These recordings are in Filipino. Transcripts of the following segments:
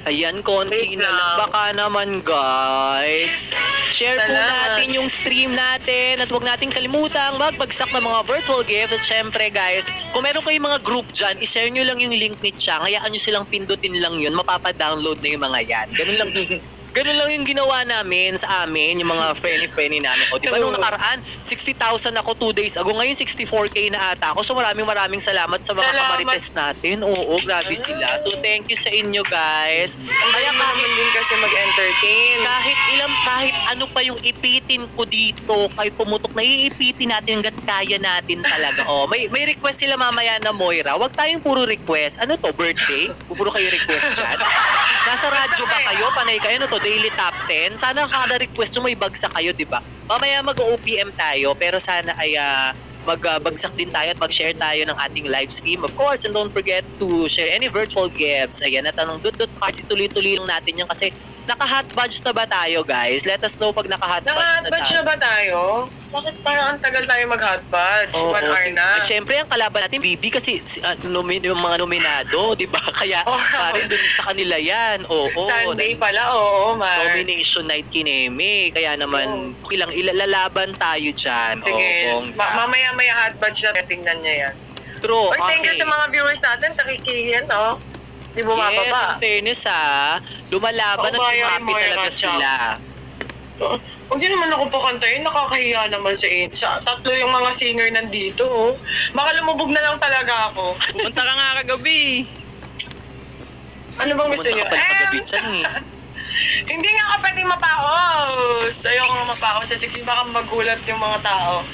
Ayan, konti na lang. Baka naman, guys. Share po natin yung stream natin at huwag nating kalimutang magbagsak ng mga virtual gifts. At syempre, guys, kung meron kayong mga group dyan, ishare nyo lang yung link ni Chang. Hayaan nyo silang pindutin lang yun. Mapapadownload na yung mga yan. Ganun lang. Ganun lang yung ginawa namin sa amin, yung mga friendly namin. O, di ba nung nakaraan, 60,000 ako 2 days ago. Ngayon, 64K na ata ako. So, maraming salamat sa mga kamarites natin. Oo, grabe sila. So, thank you sa inyo, guys. Kaya kahit din kasi mag-entertain. Kahit ano pa yung ipitin ko dito, kahit pumutok na iipitin natin hanggat kaya natin talaga. Oh, may request sila mamaya na Moira. Huwag tayong puro request. Ano to, birthday? Puro kayo request dyan. Nasa radyo ba kayo? Panay kayo? Ano to, daily top 10? Sana kada request nyo may bagsak kayo, di ba? Mamaya mag-OPM tayo, pero sana ay magbagsak din tayo at mag-share tayo ng ating live stream. Of course, and don't forget to share any virtual gifts. Ayan, at anong cards, ituloy-tuloy lang natin yan kasi naka-hot badge na ba tayo, guys? Let us know pag naka-hot badge Naka-hot badge na ba tayo? Bakit parang ang tagal tayo mag-hot badge? 1 hour na. Siyempre, ang kalaban natin, Bibi, kasi yung mga nominado, di ba? Kaya, parang dun sa kanila yan. Sunday pala, oo, Mars. Nomination night kineme. Kaya naman, ilang ilalaban tayo dyan. Sige, mamaya-maya hot badge na, tingnan niya yan. True, Or thank you sa mga viewers natin, takikiyan, no? Di bumababa. Yes, in fairness lumalaban at kumapit talaga sila. Huwag yun naman ako pakantayin, nakakahiya naman sa tatlo yung mga singer nandito. Oh. Baka lumubog na lang talaga ako. Pumunta ka nga kagabi. Ano bang gusto niyo? Hindi nga ka pwede mapaos. Ayoko nga mapaos sa sexy, baka magulat yung mga tao.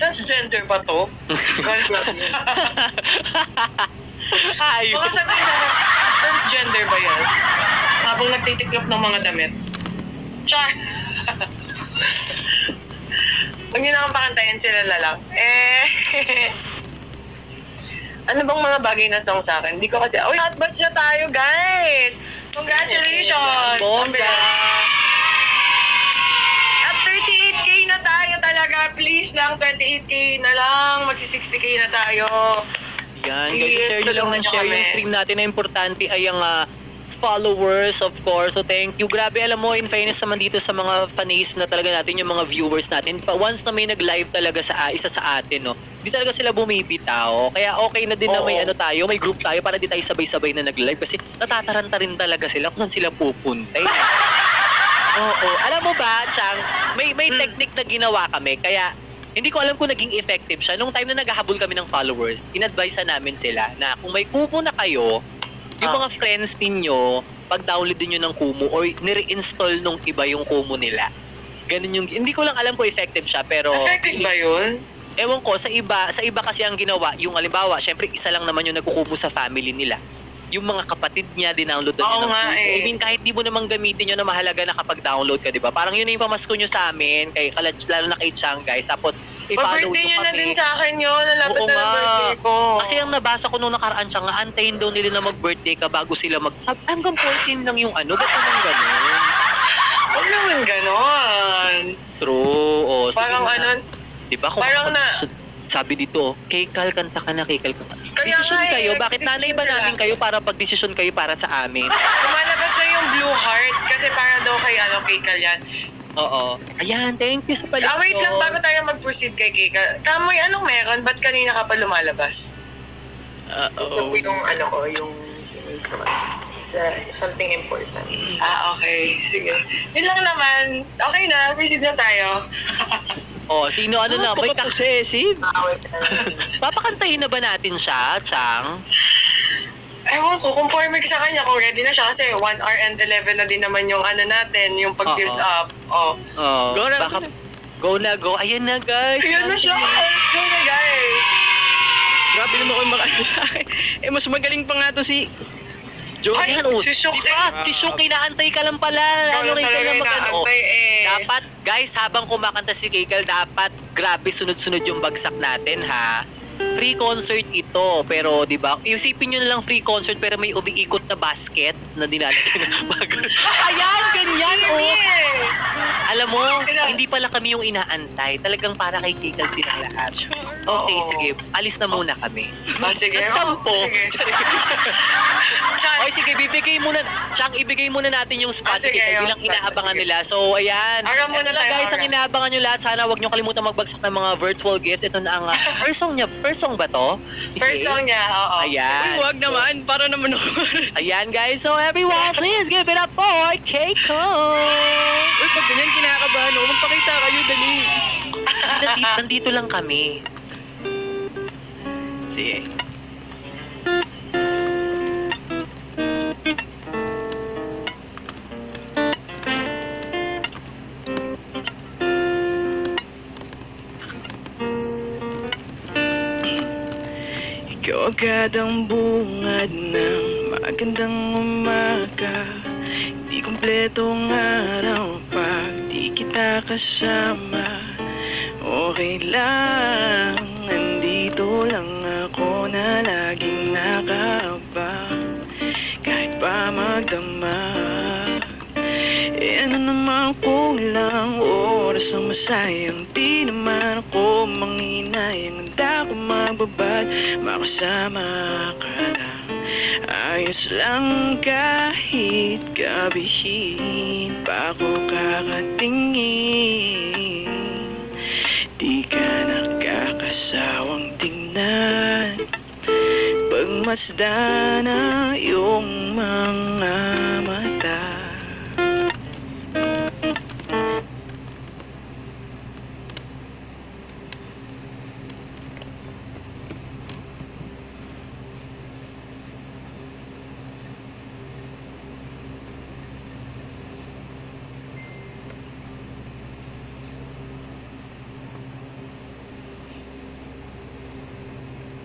Transgender ba to? Baka sabihin na, transgender ba yan? Habang nagtitiklop ng mga damit. Char! Huwag nyo na akong pakantayin, sila na lang. Ano bang mga bagay na song sa akin? Hindi ko kasi, hot batch na tayo, guys! Congratulations! At 38K na tayo talaga. Please lang, 28K na lang. Magsi-60K na tayo. Yan, guys, share nyo lang ng share yung stream natin na importante ay ang followers, of course. So, thank you. Grabe, alam mo, in fairness naman dito sa mga fans na talaga natin, yung mga viewers natin, once na may nag-live talaga sa isa sa atin, no, di talaga sila bumibitaw. Kaya okay na din na may tayo, may group tayo para di tayo sabay-sabay na nag-live kasi natataranta rin talaga sila kung saan sila pupunta. Oo. Alam mo ba, Chang, may technique na ginawa kami, kaya hindi ko alam kung naging effective siya. Nung time na naghahabol kami ng followers, in-advise namin sila na kung may kumo na kayo, yung mga friends ninyo, pag-download din nyo ng Kumu or nire-install nung iba yung Kumu nila. Ganun yung, hindi ko lang alam kung effective siya, pero... Effective ba yun? Ewan ko, sa iba kasi ang ginawa, yung halimbawa, syempre isa lang naman yung nagkukumu sa family nila. Yung mga kapatid niya, dinownload na niya ng Kumu. I mean, kahit di mo namang gamitin yun na mahalaga na kapag download ka, di ba? Parang yun na yung pamasko nyo sa amin, lalo na kay Chang, guys. Tapos, i-follow birthday nyo niya na kami. din sa akin yun. Nalapit na ng birthday ko. Kasi ang nabasa ko nung nakaraan siya nga, antayin daw nila na mag-birthday ka bago sila mag-sub. Hanggang 14 lang yung ano. Ba't naman ganun? Huwag naman ganon. True. Parang ano? Diba kung parang na... Sabi dito, Kekal, kanta ka na, Kekal. Desisyon nga kayo. Bakit nanay ba namin kayo para pag-desisyon kayo para sa amin? Lumalabas na yung Blue Hearts kasi para daw kay Kekal yan. Oo. Ayan, thank you sa palit. Wait lang, bago tayo mag-proceed kay Kekal. Kamoy, anong meron? Ba't kanina ka pa lumalabas? So, yung yung... something important. Okay. Sige. Yun lang naman. Okay na, proceed na tayo. Sino na? May possessive? Papakantahin na ba natin siya, Chang? Ewan ko, conforme sa kanya kung ready na siya kasi 1 hour and 11 na din naman yung natin, yung pag-build up. Go na. Go. Ayan na, guys. Ayan na siya. Go na, guys. Grabe naman ako yung mas magaling pa nga to si... Ay, si Shuki. Si Shuki, naantay ka lang pala. Kekal na magano. Dapat, guys, habang kumakanta si Kekal, dapat grabe sunod-sunod yung bagsak natin, ha? free concert ito. Pero, di ba, isipin nyo na lang free concert pero may umiikot na basket na dinalagyan ng bago. Ayan, ganyan, oh. Alam mo, hindi pala kami yung inaantay. Talagang para kay Kikal silang lahat. Okay, Oo. sige. Alis na muna kami. Sige. Nagtampo. Sige. Oy, sige, bibigay muna. Chang, ibigay muna natin yung spot Sige, Kikal yung bilang spot, inaabangan sige. nila. So, ayan. Aram muna Ito na tayo, guys, ang aram. inaabangan nyo lahat. Sana huwag nyo kalimutan magbagsak ng mga virtual gifts. Ito na ang first song niya. First song ba to? First song niya, oo. Ayan. Huwag So, naman, para naman ako. ayan guys. So everyone, please give it up for Keiko. Uy, pag ganyan, kinakabahan ako. Magpakita kayo, dali. Nandito lang kami. Sige. Ikaw agad ang bungad ng magandang umaga. Di kompleto ang araw pag di kita kasama. Okay lang, nandito lang ako na laging nakabang. Kahit pa magdamag, ano naman kulang oras ang masayang. Di naman ako manginayang. Handa ko magbabad, makasama ka lang. Ayos lang kahit gabihin pa ako kakatingin. Di ka nakakasawang tingnan, pagmasdan ang iyong mga mata.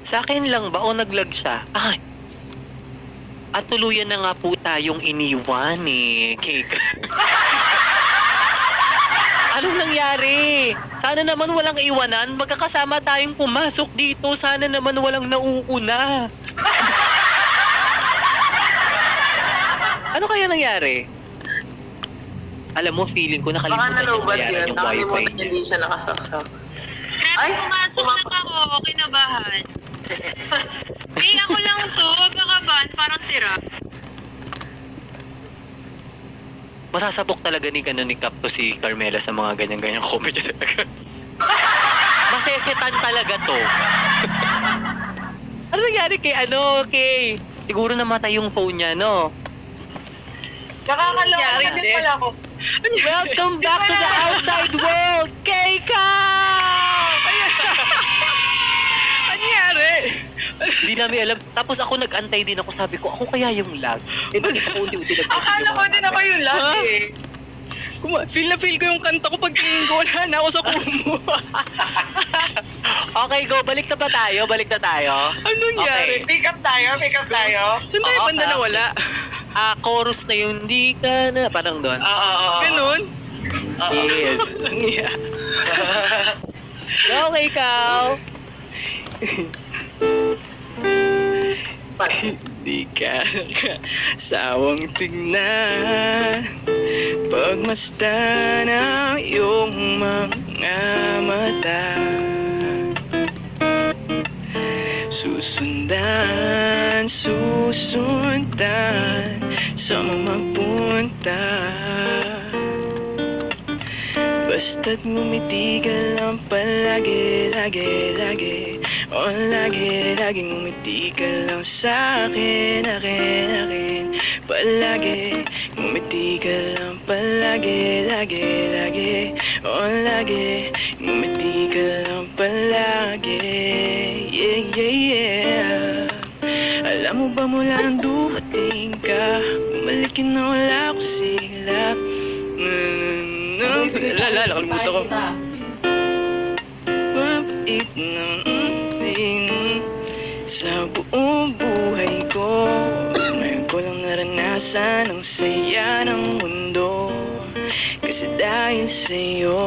Sa akin lang ba o naglag siya? Ay. At tuluyan na nga po tayong iniwan eh. Keiko. Anong nangyari? Sana naman walang iwanan. Magkakasama tayong pumasok dito. Sana naman walang nauuna. Ano kaya nangyari? Alam mo, feeling ko Baka nakalimutan yung nalobat bayaran yun. yung wifi. Nakalimutan niya, hindi siya nakasaksak. Grabe, pumasok lang ako. Kinabahan. Eh, ako lang to. Huwag kakabahan. Parang sira. Masasabok talaga ni Cap to si Carmela sa mga ganyan-ganyan comment niya talaga. Masesetan talaga to. Ano nangyari kay kay... Siguro namatay yung phone niya, no? Nakakaloka Nangyari din din. pala ako. Welcome back to the outside world, Keiko! Nangyari? Hindi namin alam. Tapos ako nag-antay din ako. Sabi ko, ako kaya yung lag. Eh, unti-unti nag-text Akala ko din ako yung last eh. Feel na feel ko yung kanta ko pag tingin ko. Wala na ako sa kumo. Okay, go. Balik na ba tayo? Balik na tayo. Ano nangyari? Pick up tayo. Saan tayo Oo, banda na wala? Chorus na yun. Di ka na. Parang doon. Oo. Ganun? Yes. Nangyari. Go, ikaw. Spot. Di ka sawang tignan, pagmasdan ang iyong mga mata. Susundan sa mga magpunta. Basta't ngumiti ka lang palagi, lagi. O lagi ngumiti ka lang sa'kin, akin. Palagi, ngumiti ka lang palagi, lagi. O lagi, ngumiti ka lang palagi. Yeah. Alam mo ba mula nang dumating ka, bumalik ka na wala ko sila. Nakalimutan ko. Mabait na sa buong buhay ko. Ngayon ko lang naranasan ang saya ng mundo. Kasi dahil sa'yo,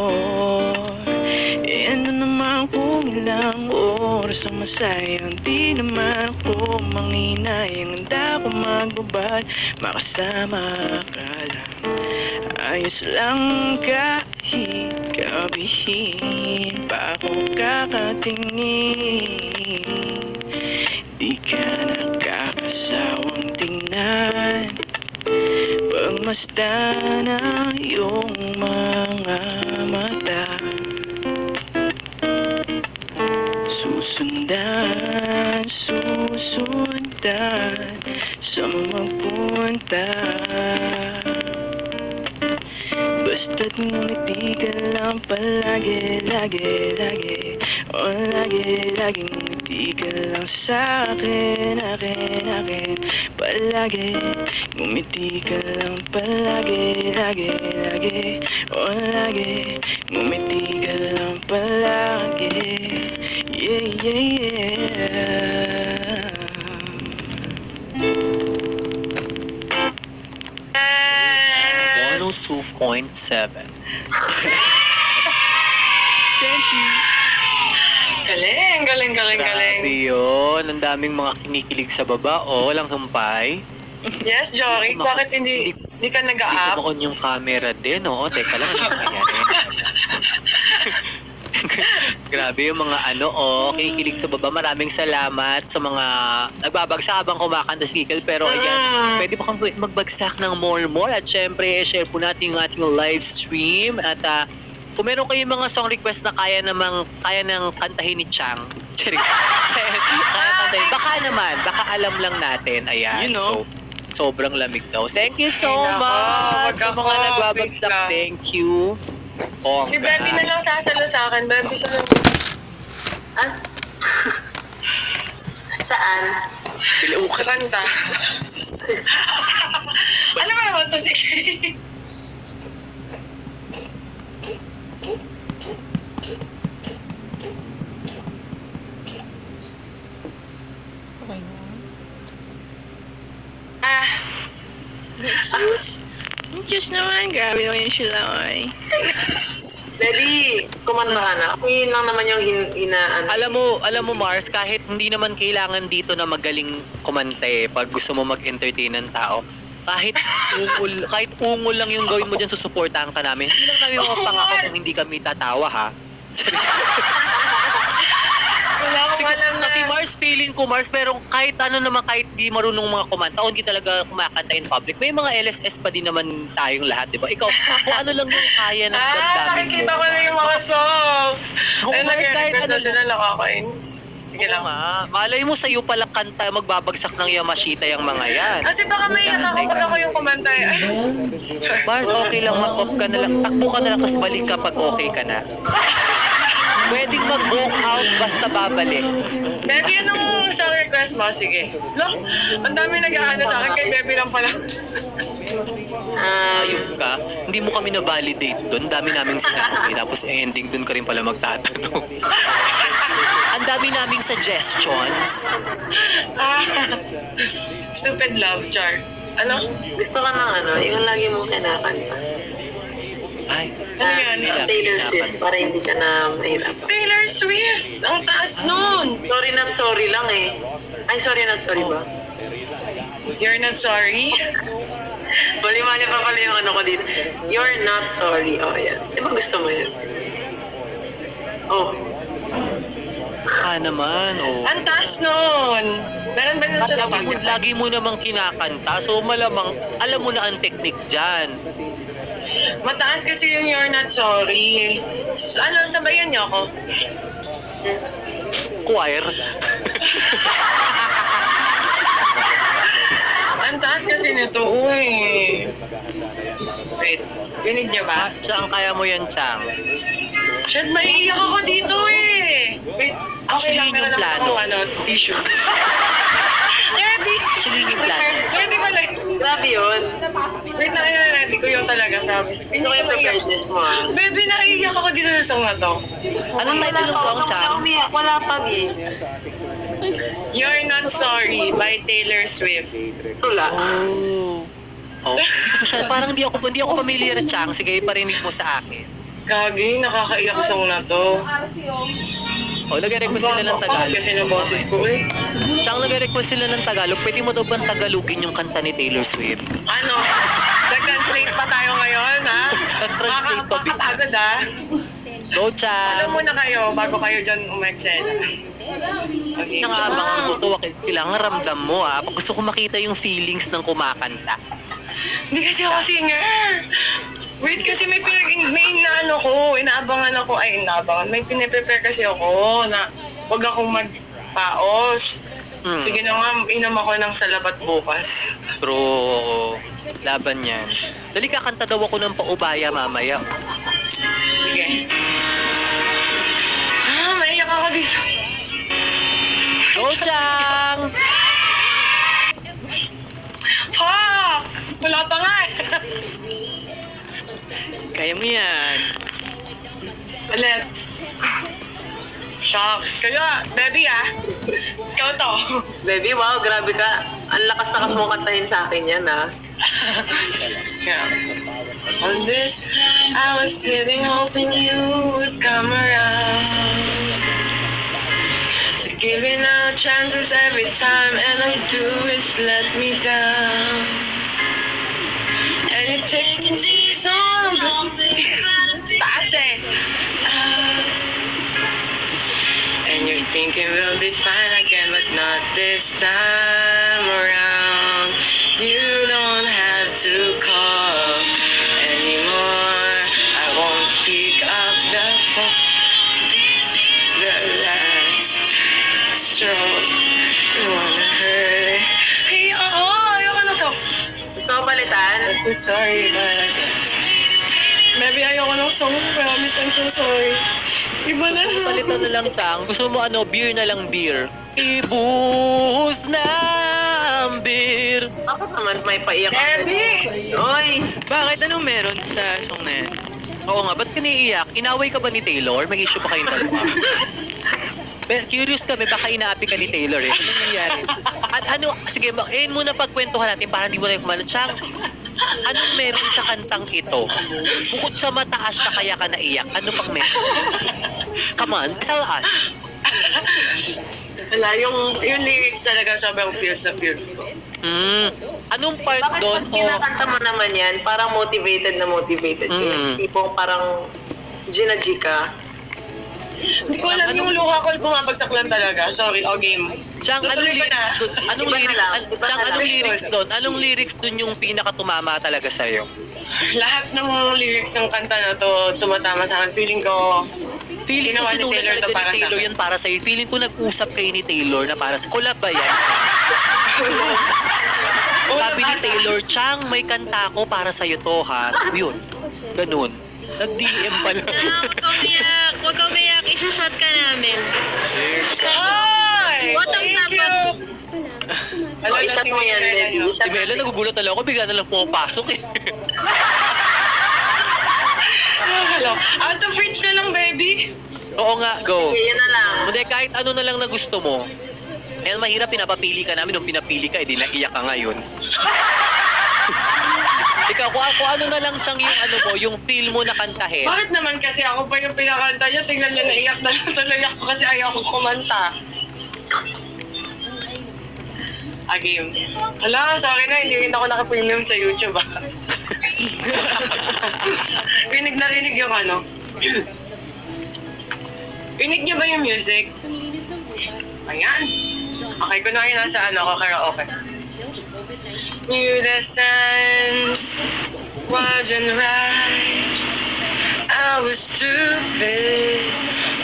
ano naman kung ilang oras ang masayang. Di naman ako manginayang. Handa ko magbabad, makasama ka lang. Ayos lang kahit gabihin pa ako kakatingin. Di ka nakakasawang tingnan, pagmasdan ang iyong mga mata. Susundan sa magpunta. Basta't ngumiti ka lang palagi, lagi. O lagi ngumiti ka lang sa'kin, akin. Palagi, ngumiti ka lang palagi, lagi. O lagi, ngumiti ka lang palagi. Yeah. 102.7. Galing. Grabe yun. Ang daming mga kinikilig sa baba. Oh, walang humpay. Yes, Jory. Bakit hindi ka Hindi nag-a-up? ko on yung camera din. Oo, teka lang. Ano nangyari? Grabe yung mga kinikilig sa baba. Maraming salamat sa mga nagbabagsak habang kumakanta si Kikil. Pero ayan, pwede ba kang magbagsak ng more? At syempre, share po natin yung ating live stream. At kung meron kayong mga song request na kaya ng kantahin ni Chang. Kaya kantahin. Baka alam lang natin. Ayan. You know. So, sobrang lamig daw. Thank you so Ay, nako. much Wag sa mga ako, nagbabagsak. bigla. Thank you. Si Bebe na lang sasalo sa akin. Bebe sa lang. Saan? Kanta. Ano ba naman to si Kay? Diyos naman, grabe naman yung silaway. Daddy, kumanta ka na. Kasi yun lang naman yung Alam mo Mars, kahit hindi naman kailangan dito na magaling kumante pag gusto mo mag-entertain ng tao, kahit ungol lang yung gawin mo dyan, susuportahan ka namin. Hindi lang kami mapangako kung hindi kami tatawa, ha? Wala akong alam na. Kasi Mars, feeling ko Mars, pero kahit kahit di marunong mga kumanta o hindi talaga kumakanta in public, may mga LSS pa din naman tayong lahat, di ba? Ikaw, kung ano lang yung kaya ng damdamin mo. Nakikita ko na yung mga songs. Oo, Ay, kahit nag-request na ano sila, nakakainis. Sige lang. Malay mo sa'yo pala kanta, magbabagsak ng Yamashita yung mga yan. Kasi baka may nakakapag ako yung kumanta. Ay, Mars, okay lang, mag-off ka na lang. Takbo ka na lang, tapos balik ka pag okay ka na. Pwedeng mag-walk out basta babalik. Bebe, yun ang song request mo. Sige. Look, ang dami nag-aano sa akin. Kay Bebe lang pala. Ayun ka, hindi mo kami na-validate doon. Dami naming sinabi. Tapos ending doon ka rin pala magtatanong. Ang dami naming suggestions. Stupid love, Char. Ano? Gusto ka ng yung lagi mong kinakanta. Ay, Ano yan? Taylor Swift, para hindi ka na mahirap. Taylor Swift! Ang taas nun! Sorry not sorry lang eh. Ay, sorry not sorry ba? You're not sorry? Mali-mali pa pala yung ko dito. You're not sorry. Oh, yan. Di ba gusto mo yan? Oh. naman, oh. Ang taas nun! Meron ba nun sa Spotify? Lagi mo namang kinakanta, so malamang alam mo na ang technique dyan. Mataas kasi yung You're Not Sorry. Ano, sabayan niyo ako? Choir. Ang taas kasi nito, uy. Wait, rinig niyo ba? Saan kaya mo yan, Chang? Shit, maiiyak ako dito eh. Wait, okay Actually, lang, meron yung plano. akong tissue. Ready? Actually, yung plano. Ready pala. Grabe yun. Wait na, ready ko yun talaga, promise. Ito yung preparedness mo ah. Baby, naiiyak ako dito sa song na to. Anong title ng song, Chang? Wala pa, eh. You're Not Sorry by Taylor Swift. Tula. Oh. Oh. Parang hindi ako familiar, Chang. Sige, parinig mo sa akin. Gagi, nakakaiyak song na to. O, nag-request sila ng Tagalog. Kasi na boses ko eh. Tsaka nag-request sila ng Tagalog. Pwede mo daw bang Tagalogin yung kanta ni Taylor Swift? Ano? Nag-translate pa tayo ngayon, ha? Nag-translate pa, Vic. Makakapagod, ha? Go, Chang! Alam muna kayo, bago kayo dyan umeksena. Okay. Nakaabangan ko to. Kailangan ramdam mo, ah. Gusto ko makita yung feelings ng kumakanta. Hindi kasi ako singer. Wait, kasi may inaano ko, may piniprepare kasi ako na wag akong magpaos. Sige na nga, inom ako ng salabat bukas. True. Laban yan. Dali kakanta daw ako ng paubaya mamaya. Sige. Maiyak ako dito. Go, Chang! Fuck! Wala pa nga eh. Kaya mo yan. Ulit. Shucks. Kaya, baby ikaw to. Baby, wow, grabe ka. Ang lakas-lakas mo kantahin sa akin yan, ha? Yeah. On this time, I was sitting hoping you would come around. Giving out chances every time, and I do is let me down. And it takes me so long. That's it. And you're thinking we'll be fine again, but not this time around. You don't have to call anymore. I won't pick up the phone. The last stroke. You wanna hurt. Hey, ayoko na to. Gusto ko palitan? I'm sorry, but maybe ayoko ng song. Promise, I'm so sorry. Iba na. Palitan na lang, Tang. Gusto mo beer na lang beer. Ibuhos na ang beer. Ako naman may paiyak. Baby! Oy! Bakit? Anong meron sa song na yan? Oo nga, ba't ka naiiyak? Inaway ka ba ni Taylor? May issue pa kayong dalawa? Curious kami, baka inaapi ka ni Taylor eh. Anong nangyari? At sige, muna pagkwentuhan natin para hindi mo na kumalat. Siyang, anong meron sa kantang ito? Bukod sa mataas siya kaya ka naiyak, ano pang meron? Come on, tell us. Wala, yung lyrics talaga sobrang feels ko. Anong part Bakit doon? pag kinakanta mo naman yan, parang motivated na motivated ka? Tipong parang ginaji ka. Hindi ko alam yung luha ko, bumabagsak lang talaga. Sorry, game. Chang, anong Tutuloy ko lyrics na. doon? Anong Iba na lyrics? lang, iba Chang, na anong lang. lyrics doon? Anong lyrics doon yung pinakatumama talaga sa'yo? Lahat ng lyrics ng kanta na to tumatama sa akin. Feeling ko, Feeling ko Ginawa ni sinulat Taylor talaga to para ni sa Taylor akin. yan para sa'yo. Feeling ko nag-usap kayo ni Taylor na para sa... Collab ba yan? Sabi ni Taylor, Chang, may kanta ko para sa'yo to, ha? Yun. Ganun. Nag-DM pa lang. Huwag ka umiyak. Isa-shot ka namin. Ay! What ang Thank you! dapat? Alam na Isat mo yan, baby. Si Bella, nagugulat na lang ako. Bigla na lang pumapasok eh. Hello. Out of reach na lang, baby. Oo nga, go. Okay, yan na lang. Hindi, kahit ano na lang na gusto mo. Eh, mahirap, pinapapili ka namin. Nung pinapili ka, edi naiyak ka ngayon. Ikaw, kung ano na lang siyang yung ano mo, yung feel mo na kantahin. Bakit naman kasi ako pa yung pinakanta niya? Tingnan niya, naiyak na lang tuloy ako kasi ayaw ko kumanta. Game. Hala, sorry na, hindi rin ako nakapremium sa YouTube Rinig na rinig yung ano. Rinig niyo ba yung music? Ayan. Okay, kunwari nasa ano ako, karaoke. Knew the signs wasn't right. I was stupid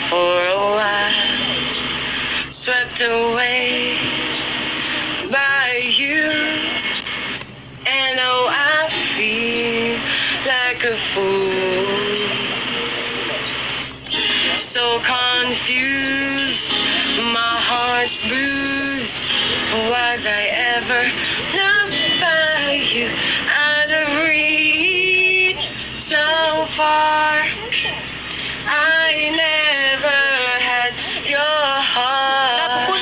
for a while. Swept away by you. And oh, I feel like a fool. So confused, my heart's bruised. Was I ever loved by you? Out of reach, so far. I never had your heart.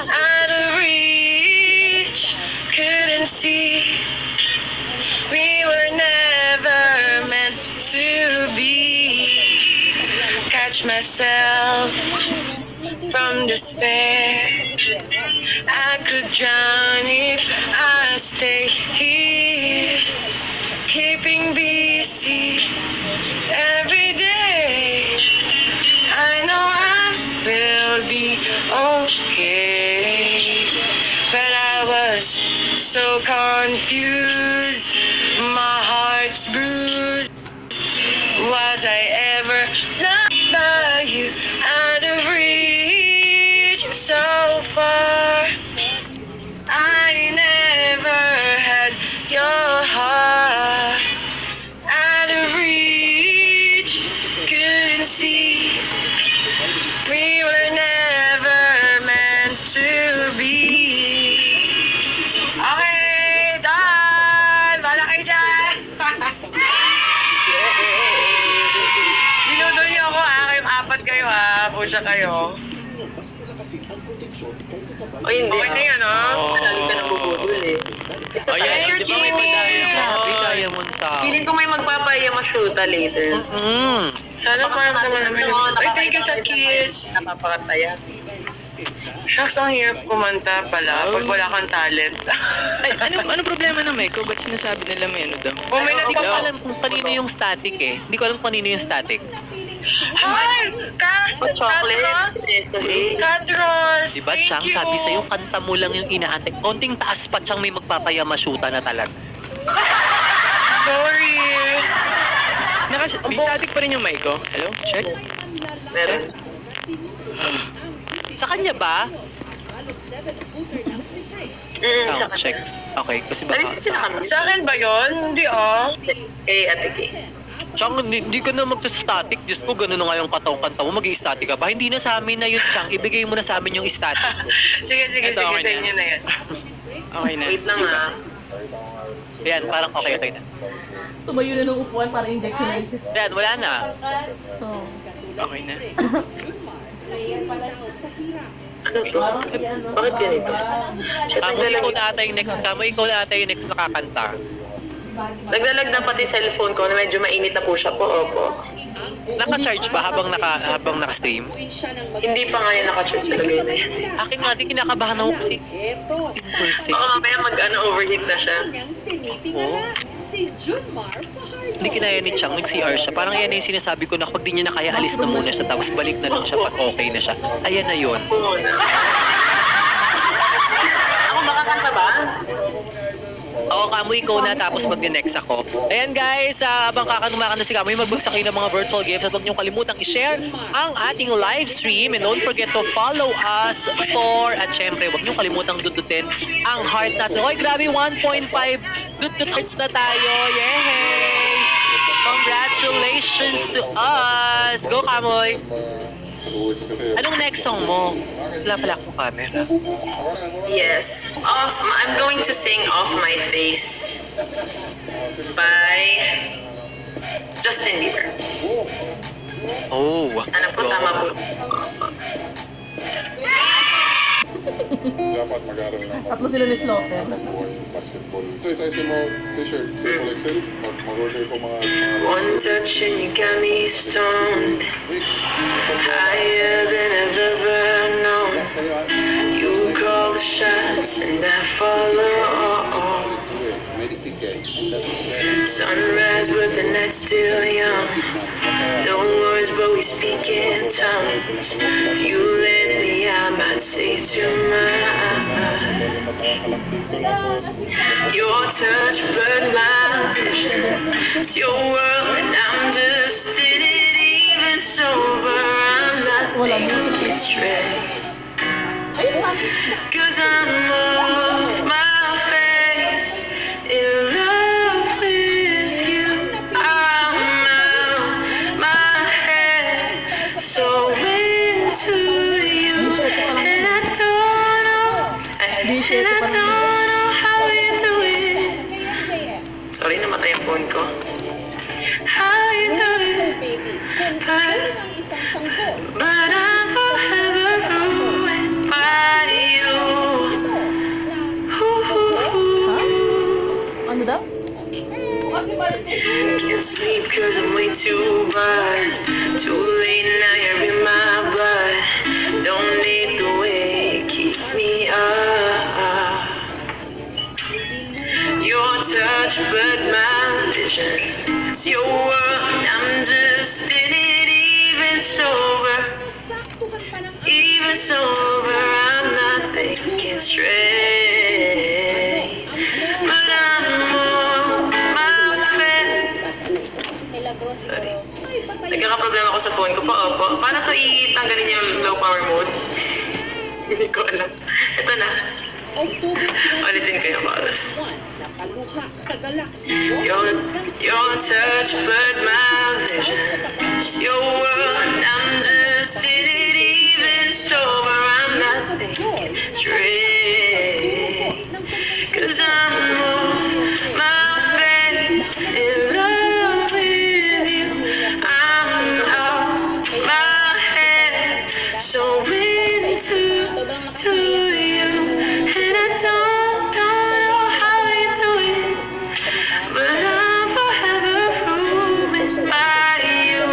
Out of reach, couldn't see. We were never meant to be. Catch myself from despair. I could drown if I stay here, keeping busy every day. I know I will be okay, but I was so confused, my heart's bruised. Was I ever loved by you, out of reach so far? I never had your heart, out of reach, couldn't see. We were never meant to be. Okay, done! Bala kayo dyan! Binudo niyo ako ha, kayong apat kayo ha, pusha kayo. O hindi. Okay na yan ha? Lagi ka nang bubudol eh. It's a fire, di ba may diamond sa... Feeling ko may magpapaya mashuta later. Sana maramdaman namin. Ay, thank you sa kiss. Napapakataya. Shucks, ang hirap kumanta pala pag wala kang talent. Ay, ano problema na Meko? Ba't sinasabi nila may ano daw? Kung may Hindi ko nagpapa... alam kung kanino yung static eh. Hindi ko alam kung kanino yung static. Hi! Chocolate. Katros! Diba, Thank Chang? you! Sabi sa'yo, kanta mo lang yung inaantay. Konting taas pa, Chang, may magpapayamashuta na talaga. Sorry! May static pa rin yung mic ko. Hello? Check? Meron. Sa kanya ba? Sa Sound checks. Okay, kasi baka sa... Sa akin ba yun? Hindi ah. Kay Ate Kay. Chang, hindi ka na magsa-static. Diyos ko, gano'n na nga yung kanta mo. Mag-i-static ka ba? Hindi na sa amin na yun, Chang. Ibigay mo na sa amin yung static. Sige, Ito, okay sa na. inyo na yan. Okay na. Wait lang ha. Yan, parang okay na. Tumayo na ng upuan para injection na siya. Yan, wala na. Okay na. Ano to? Bakit ganito? Shit, Kamo, ikaw na ata yung next. Kamo, ikaw na ata yung next nakakanta. naglalag na pati cellphone ko na medyo mainit na po siya po. Opo. Naka-charge ba habang naka-stream? Hindi pa nga yan naka-charge sa lagay na yan. Akin nga, di kinakabahan ako kasi. 10%. Oo, mamaya overheat na siya. Oo. Hindi kinaya ni Chang, nag-CR siya. Parang yan na yung sinasabi ko na kapag di niya na kaya, alis na muna siya, tapos balik na lang siya pag okay na siya. Ayan na yun. Oo na. Ako makakanta ba? Oo, Kamoy, ikaw na, tapos mag-next ako. Ayan guys, habang kakanumakan na si Kamoy, magbagsak kayo ng mga virtual games at huwag niyong kalimutang i-share ang ating live stream and don't forget to follow us at syempre, huwag niyong kalimutang dudutin ang heart natin. Hoy, grabe, 1.5 dudut hearts na tayo. Yay! Congratulations to us! Go, Kamoy! Anong next song mo? Wala pala akong camera. Yes. I'm going to sing Off My Face by Justin Bieber. Oh, Sana po tama po. Dapat mag-aaral ng Tatlo sila ni Slaughter. basketball. So, isa-isa mo t-shirt, triple XL, mag-order ko mga... One touch and you got me stoned, higher than I've ever known. You call the shots and I follow. Sunrise but the night's still young. No words but we speak in tongues. If you let me I might say too much. Your touch burned my vision. It's your world and I'm just in it. Even sober I'm not making it straight. 'Cause I'm off my face, in love with you. I'm out my head, so into you. And I don't know how you do it. Sorry, namatay ang phone ko. How you do it, but I'm forever ruined by you. Ano daw? Can't sleep 'cause I'm way too buzzed. Too late now, you're in my blood. Don't need to wait, keep me up. Your touch, but my vision. It's your word, I'm just in it, even sober. Even sober, I'm not thinking straight. But I'm on my faith. Sorry. Nagkakaproblema ako sa phone ko pa, opo. Paano to itanggalin yung low power mode? Hindi ko alam. Ito na. Ulitin ko yung chorus. Your touch, but my vision. Your word, I'm just in it, even sober. I'm not thinking straight. 'Cause I'm off my face in love with you. I'm out my head, so into you. And I don't know how you do it, but I'm forever proven by you.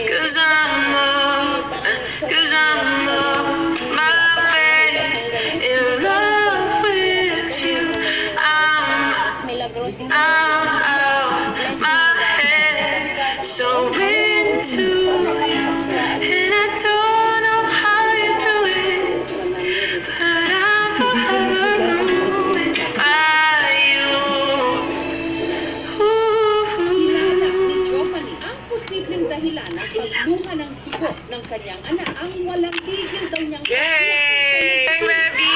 Cause I'm off my face in love with you. I'm out my head, so into you. And I don't know how you do it, but I'm forever ruined by you. Hinanap ni Giovanni ang posibleng dahilan ng pagluha ng dugo ng kanyang anak. Ang walang tigil daw niyang Yay! Thank baby!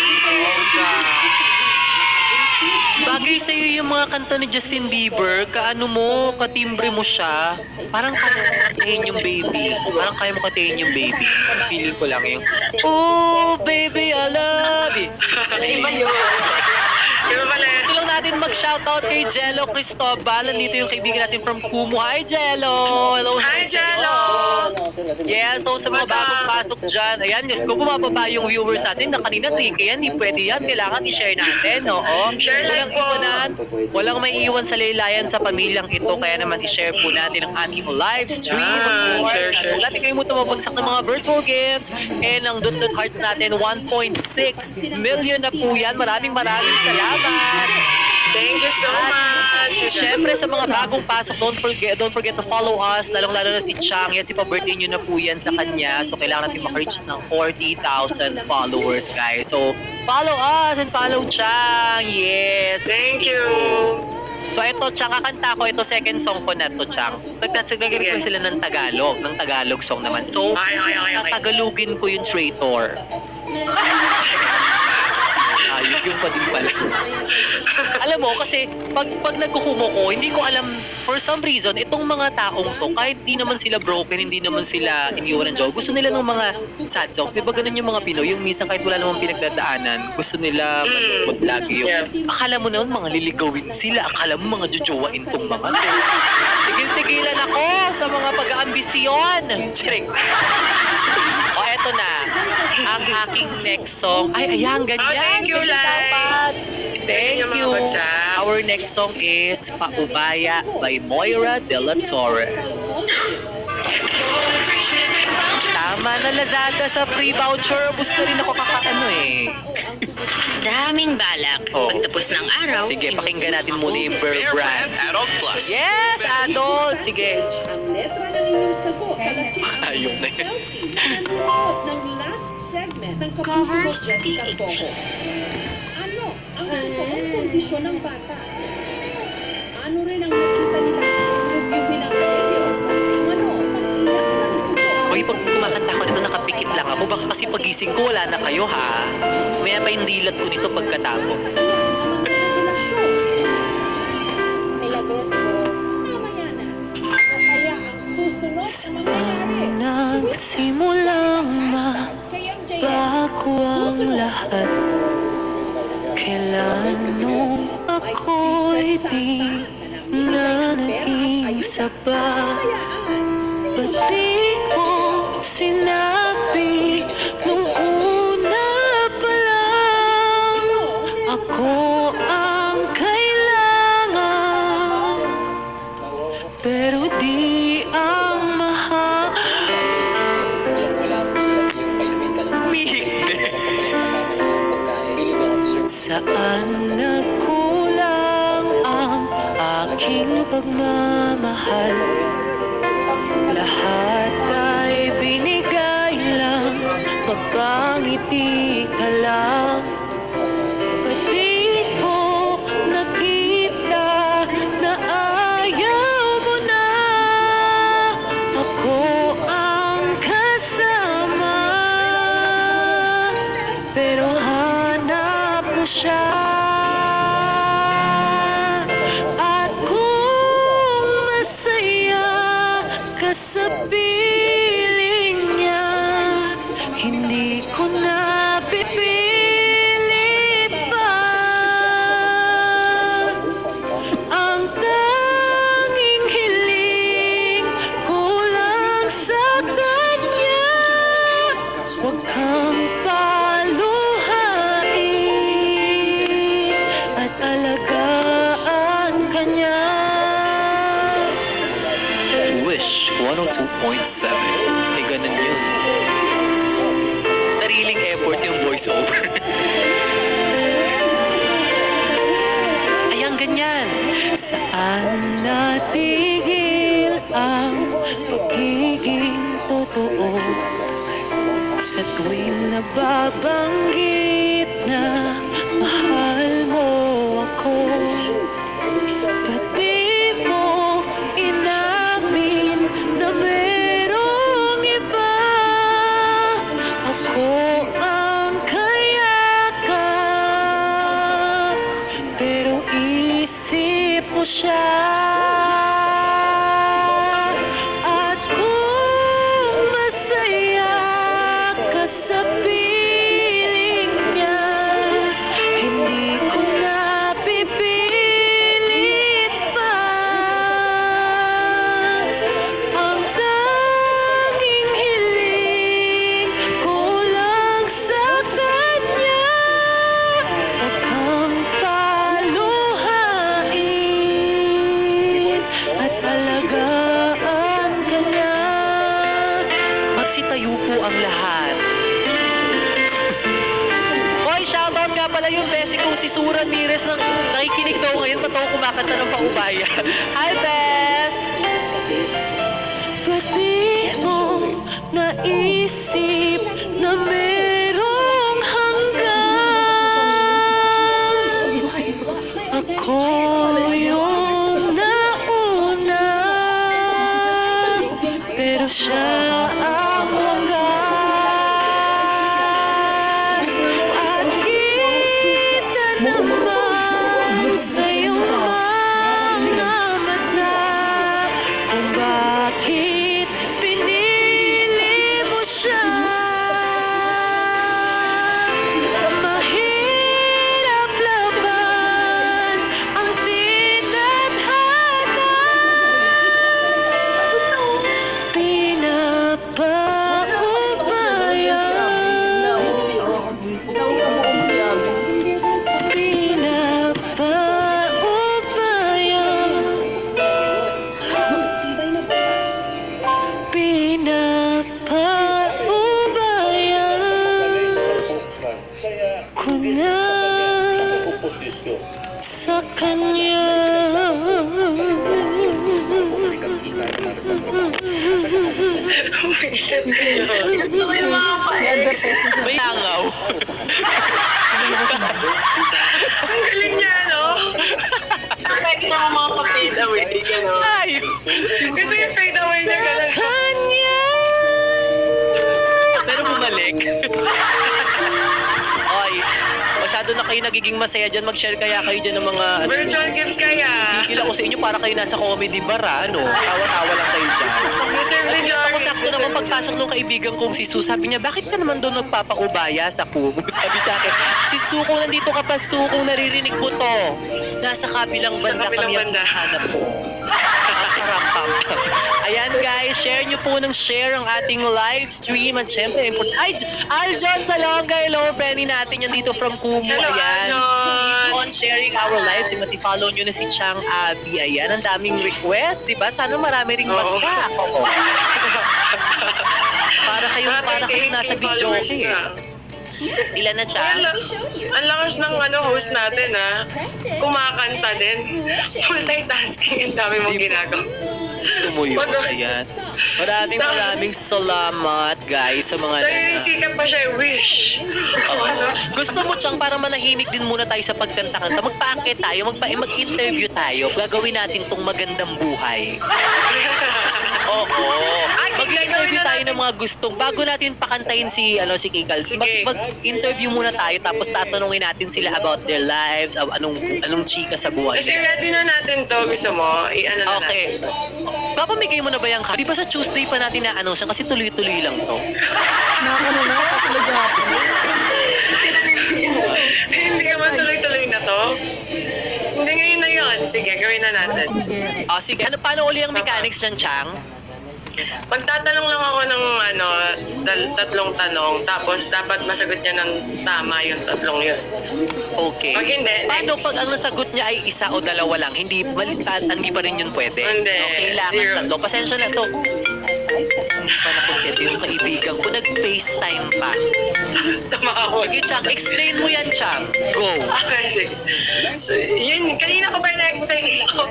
Bagay sa'yo yung mga kanta ni Justin Bieber, kaano mo, katimbre mo siya, parang kaya mo kantahin yung baby. Parang kaya mo kantahin yung baby. Feeling ko lang yung, oh, baby, I love you. Iba yun. Iba pala yun. Gusto lang natin mag-shoutout kay Jello Cristobal. Nandito yung kaibigan natin from Kumu. Hi, Jello! Hello, Hi, Jello! Yeah, so sa mga bagong pasok dyan, ayan, yes, kung bumababa yung viewers natin na kanina 3K yan, hindi pwede yan, kailangan i-share natin, oo. Share lang po. Walang may iwan sa laylayan sa pamilyang ito, kaya naman i-share po natin ang ating live stream, of course. Share. At natin kayo mo tumabagsak ng mga virtual gifts, and ang Dut Hearts natin, 1.6 million na po yan. Maraming salamat! Thank you so much. Siyempre sa mga bagong pasok, don't forget to follow us, lalong-lalo na si Chang. Yan, si pa-birthday nyo na po yan sa kanya. So, kailangan natin maka-reach ng 40,000 followers, guys. So, follow us and follow Chang. Yes. Thank you. So, ito, Chang, kakanta ko. Ito, second song ko na to, Chang. Nag-request sila ng Tagalog song naman. So, Okay. Tagalogin ko yung Traitor. Yung pa din pala. Alam mo, kasi pag nagkukumo ko, hindi ko alam, for some reason, itong mga taong to, kahit di naman sila broken, hindi naman sila iniwan ng jowa, gusto nila ng mga sad songs. Diba ganun yung mga Pinoy, yung minsan kahit wala namang pinagdadaanan, gusto nila malungkot lagi yung, akala mo naman mga liligawin sila, akala mo mga jojowain tong mga to. Tigil-tigilan ako sa mga pag-aambisyon. Chiring. O, eto na. Ang aking next song. Ay, ayan, ganyan. Thank you, Ganyan Lai. dapat. Thank Thank you, you. mga batsa. Our next song is Paubaya by Moira De La Torre. Tama na, Lazada sa free voucher. Gusto rin ako kakaano eh. Daming balak. Oh. Pagtapos ng araw, Sige, pakinggan natin muna yung Bear Brand. Adult Plus. Yes, adult. Sige. ang letra ng inyong sagot. Ayun na yan. Nanonood ng last segment ng Kapuso mo, Jessica Soho. Ano ang totoong kondisyon ng bata? Ano rin ang nakita nila? Reviewin ang video. Pag-iyak ng dugo. Hoy, pag kumakanta ko nito, nakapikit lang ako. Baka kasi pagising ko, wala na kayo, ha? Maya pa yung dilat ko nito pagkatapos. Relasyon. Milagro siguro. Mamaya na. Ano kaya ang susunod na mangyayari? Nagsimulang Kayang JS. mabago ang lahat. Kailan nung ako'y di pagbibigay ng pera at ayuda sa kasayaan. Sino siya? Di mo sinabi nung una pa lang ako ang kailangan, pero di ang mahal. Saan nagkulang ang aking pagmamahal? Lahat ay binigay lang, mapangiti ka lang. Ba't di ko nakita na ayaw mo na ako ang kasama? Pero hanap mo siya. At kung masaya ka sa piling niya, hindi ko na pipilit pa. Ang tanging hiling ko lang sa kanya, huwag kang paluhain at alagaan ka niya. Wish 102.7. May ganun yun. Sariling effort yung voiceover. Ayang ganyan. Saan natigil ang pagiging totoo? Sa tuwing nababanggit na mahal mo ako, ba't di mo inamin na merong iba? Ako ang kayakap, pero isip mo siya. At kung masaya ka sa piling niya, hindi ko na pipilit pa. Ang tanging hiling ko lang sa kanya, huwag kang paluhain at alagaan ka niya. Magsitayo po ang lahat. Hoy, shoutout nga pala yung besi kong si Sura Ramirez na nakikinig daw ngayon. Ba't ako kumakanta ng paubaya? Hi, Bes! Ba't di mo naisip na merong hanggang? Ako yung nauna, pero siya ang wagas. At kita naman sa iyong mga mata kung bakit pinili mo siya. Mahirap laban ang tinadhana, ko na sa kanya. Gusto ko yung mga pa-ex. May langaw. Ang galing niya, no? Like na mga pa-fade away, gano'n. Ay! Gusto yung fade away niya, gano'n. Kanya. Pero bumalik. Oy, Masyado na kayo nagiging masaya dyan. Mag-share kaya kayo dyan ng mga... Virtual gifts kaya. Gigil ako sa inyo para kayo nasa comedy bar, ano? Tawa-tawa lang kayo dyan. Mr. Virtual Ako sakto naman pagpasok ng kaibigan kong si Su, sabi niya, bakit ka naman doon nagpapaubaya sa Kumu? Sabi sa akin, si Su, kung nandito ka pa, Su, kung naririnig mo to, nasa kabilang banda kabilang kami ang banda. hanap mo. Ayan guys, share nyo po ng share ang ating live stream. At syempre, ay, Aljon Salonga, hello, Penny natin yan dito from Kumu. Hello, Ayan. Aljon. Keep on sharing our lives. Follow nyo na si Chang Abby. Ayan, ang daming request, diba? Sana marami ring bagsak. Oo. Para kayo nasa video okay. Ilan na siya? Ang lakas ng host natin kumakanta din. Multitasking, ang dami mong ginagawa. Gusto mo yun? Ayan. Maraming salamat guys sa mga... Sarili-sikap pa siya, wish. Gusto mo Chang, para manahimik din muna tayo sa pagkanta-kanta. Magpa-angket tayo, mag-interview tayo. Gagawin natin tong magandang buhay. Oo. Mag-interview tayo ng mga gustong. Bago natin pakantayin si Kikal, mag-interview muna tayo tapos tatanungin natin sila about their lives, anong chika sa buhay. Kasi ready na natin to. Gusto mo? I-ano na Okay. natin. Papamigay mo na ba yung card? Di ba sa Tuesday pa natin na-announce siya kasi tuloy-tuloy lang to? Hindi ka ba tuloy-tuloy na to? Hindi, ngayon na yun. Sige, gawin na natin. Sige. Paano uli ang mechanics dyan, Chang? Pagtatanong lang ako ng tatlong tanong, tapos dapat masagot niya ng tama yung tatlong yun. Okay. Pag hindi, Paano next. pag ang nasagot niya ay isa o dalawa lang? Hindi pa rin yun pwede? Hindi. No, kailangan Zero. tatlo. Pasensya na. So, hindi pa nakumpleto yung kaibigan ko. Nag-FaceTime pa. Tama ako. Sige, Chang. Explain mo yan, Chang. Go. Okay, sige. So, yun, kanina ko pa na-explain ako.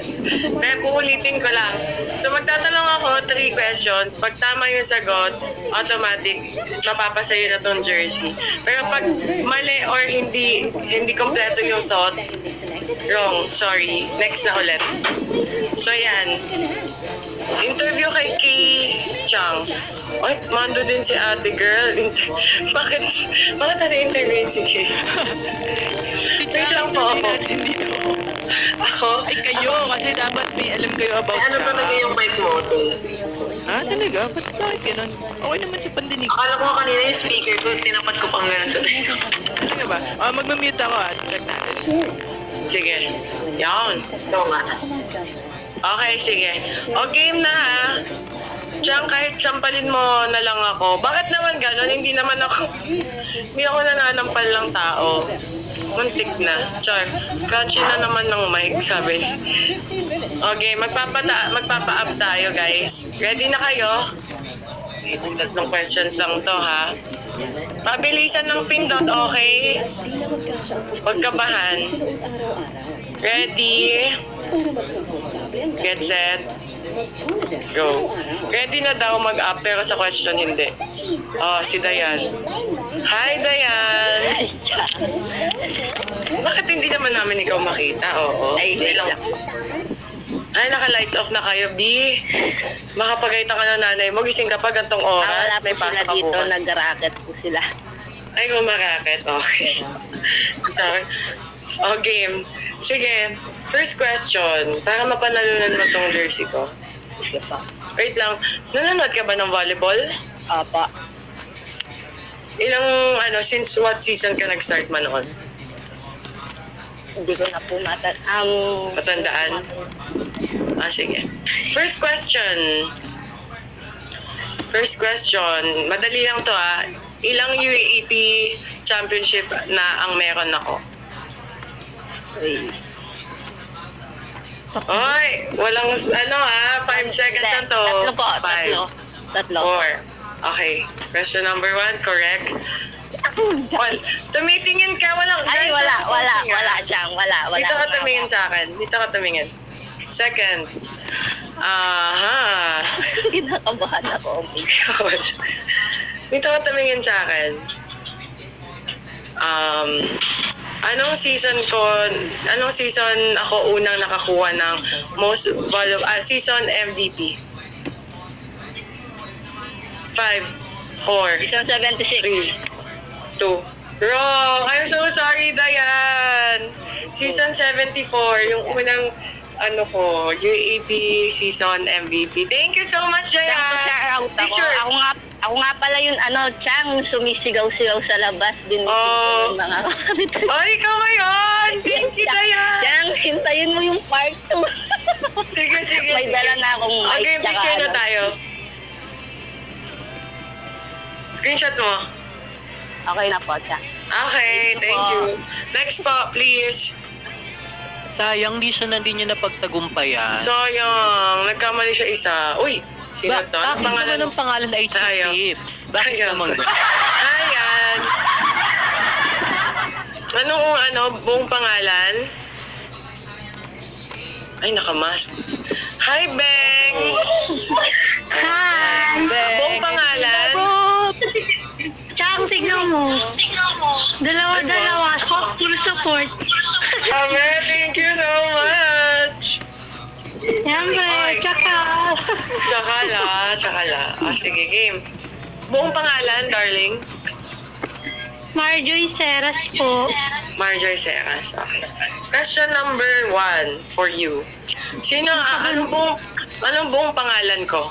Kaya uulitin ko lang. So, magtatanong ako 3 questions. Pag tama yung sagot, automatic, mapapasayo na tong jersey. Pero pag mali or hindi kompleto yung thought, wrong, sorry. Next na ulit. So, yan. Interview kay Chang. Ay, mando din si ate girl. Bakit na-interview si Kay? Si Wait lang po ako. Dito. Ako? Ay, kayo. Kasi dapat may alam kayo about Ano Chang. talaga yung mic mo? Talaga? Bakit ganun? Okay naman si Pandinig. Akala ko kanina yung speaker ko, tinapat ko pang ganun sa Sige ba? Mag-mute ako check natin. Sige. Yan. Ito nga. Okay, sige. O, game na Chang, kahit sampalin mo na lang ako. Bakit naman ganun? Hindi ako nananampal lang tao. Muntik na. Char, catchy na naman ng mic, sabi. Okay, magpapa-up tayo, guys. Ready na kayo? Tatlong questions lang to, ha? Pabilisan ng pindot, okay? Huwag kabahan. Ready? Get set. Go. Ready na daw mag-up pero sa question hindi. Si Dayan. Hi, Dayan! Bakit hindi naman namin ikaw makita? Oo. Ay, naka-lights off na kayo, B. Makapagayta ka na nanay mo. Gising ka pa gantong oras. Wala May po sila pasok ka dito, bukas. nag-racket po sila. Ay, kumaraket. Okay. Game. Sige. First question. Para mapanalunan mo tong jersey ko. Wait lang. Nanonood ka ba ng volleyball? Apa. Since what season ka nag-start manood? Hindi ko na po Matandaan? Sige. First question. Madali lang to Ilang UAAP championship na ang meron ako? Oy, walang 5 seconds na to. Tatlo po, 5, tatlo. 4. Okay. Question number 1, correct? Tumitingin ka, walang... Ay, wala siyang, wala. Dito ka tumingin sa akin. Second. Kinakabahan ako. Dito ka tumingin sa akin. Anong season ako unang nakakuha ng season MVP? 5, 4, Season 76. 3, 2. Wrong! I'm so sorry, Dayan. Season 74, yung unang UAP season MVP. Thank you so much, Jaya. Picture. Ako nga pala yung Chang, sumisigaw-sigaw sa labas din. Oh. Mga Ay, ikaw ngayon. Thank you, Jaya. Chang, hintayin mo yung part 2. Sige. May dala na akong mic. Okay, tsaka picture na tayo. Screenshot mo. Okay na po, Chang. Okay, thank you. Next po, please. Sayang, di niya napagtagumpayan. Sayang, nagkamali siya isa. Uy, sino to? Bakit naman ang pangalan ay Chips? Bakit naman doon? Ayan. Buong pangalan? Ay, nakamask. Hi, Beng! Hi! Buong pangalan? Chang, signal mo. Dalawa. Full support. Abe, thank you so much! Siyempre, Tsaka la. Sige, game. Buong pangalan, darling? Marjorie Seras po. Marjorie Seras, okay. Question number 1 for you. Anong buong pangalan ko?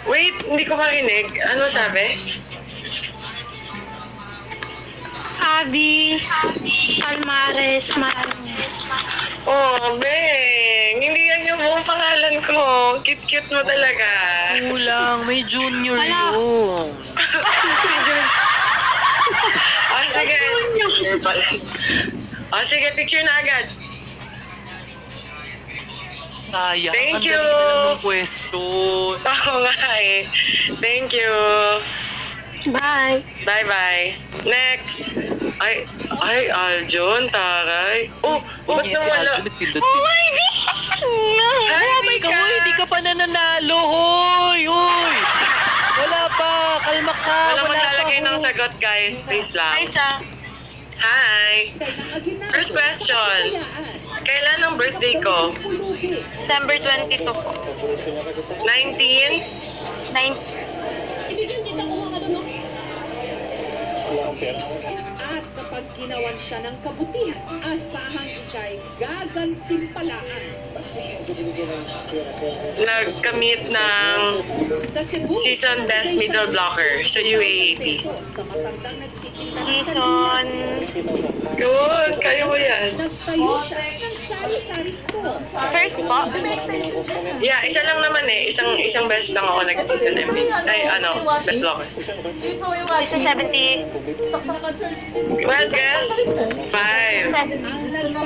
Wait, hindi ko marinig. Ano sabi? Abby Almares Marines. Oh, Beng. Hindi yan yung buong pangalan ko. Cute-cute mo talaga. Kulang, may junior yun. Sige. Sige, picture na agad. Sayang, Thank you. Ang dali ng pwesto. Oo nga eh. Thank you. Bye. Bye-bye. Next. Ay, Aljon, taray. Ba't Si nawala? Aljo nagpindot. Hi, Ikaw, Mika. hindi ka pa nananalo, hoy! Wala pa, kalma ka. Wala Wala maglalagay pa, ng sagot, guys. Please lang. Chang. Hi. First question. Kailan ang birthday ko? December 22 po. 19? At kapag ginawan siya ng kabutihan, asahang ikay gagantimpalaan. Nag-commit ng Sa Cebu, season best middle blocker sa UAAP. sa matandang nagtitinda ng Season. Good. Kaya mo yan. nagtayo siya ng sari-sari store. First po. Yeah, isa lang naman eh. Isang beses lang ako nag-season MVP. Best blocker. Season 70. Well, guess? 5.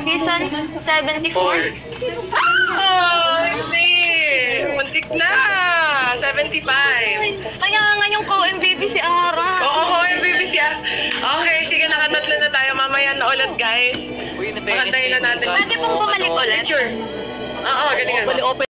Season 74. 4. Oh, hindi! Muntik na! 75. Kaya nga yung co-MVP si Ara. Oo, MVP siya. Okay, sige, nakatatlo na tayo. Mamaya na ulit, guys. Uy, Makantayin na natin. Pwede pong bumalik ulit. Picture. Oo, galing. Open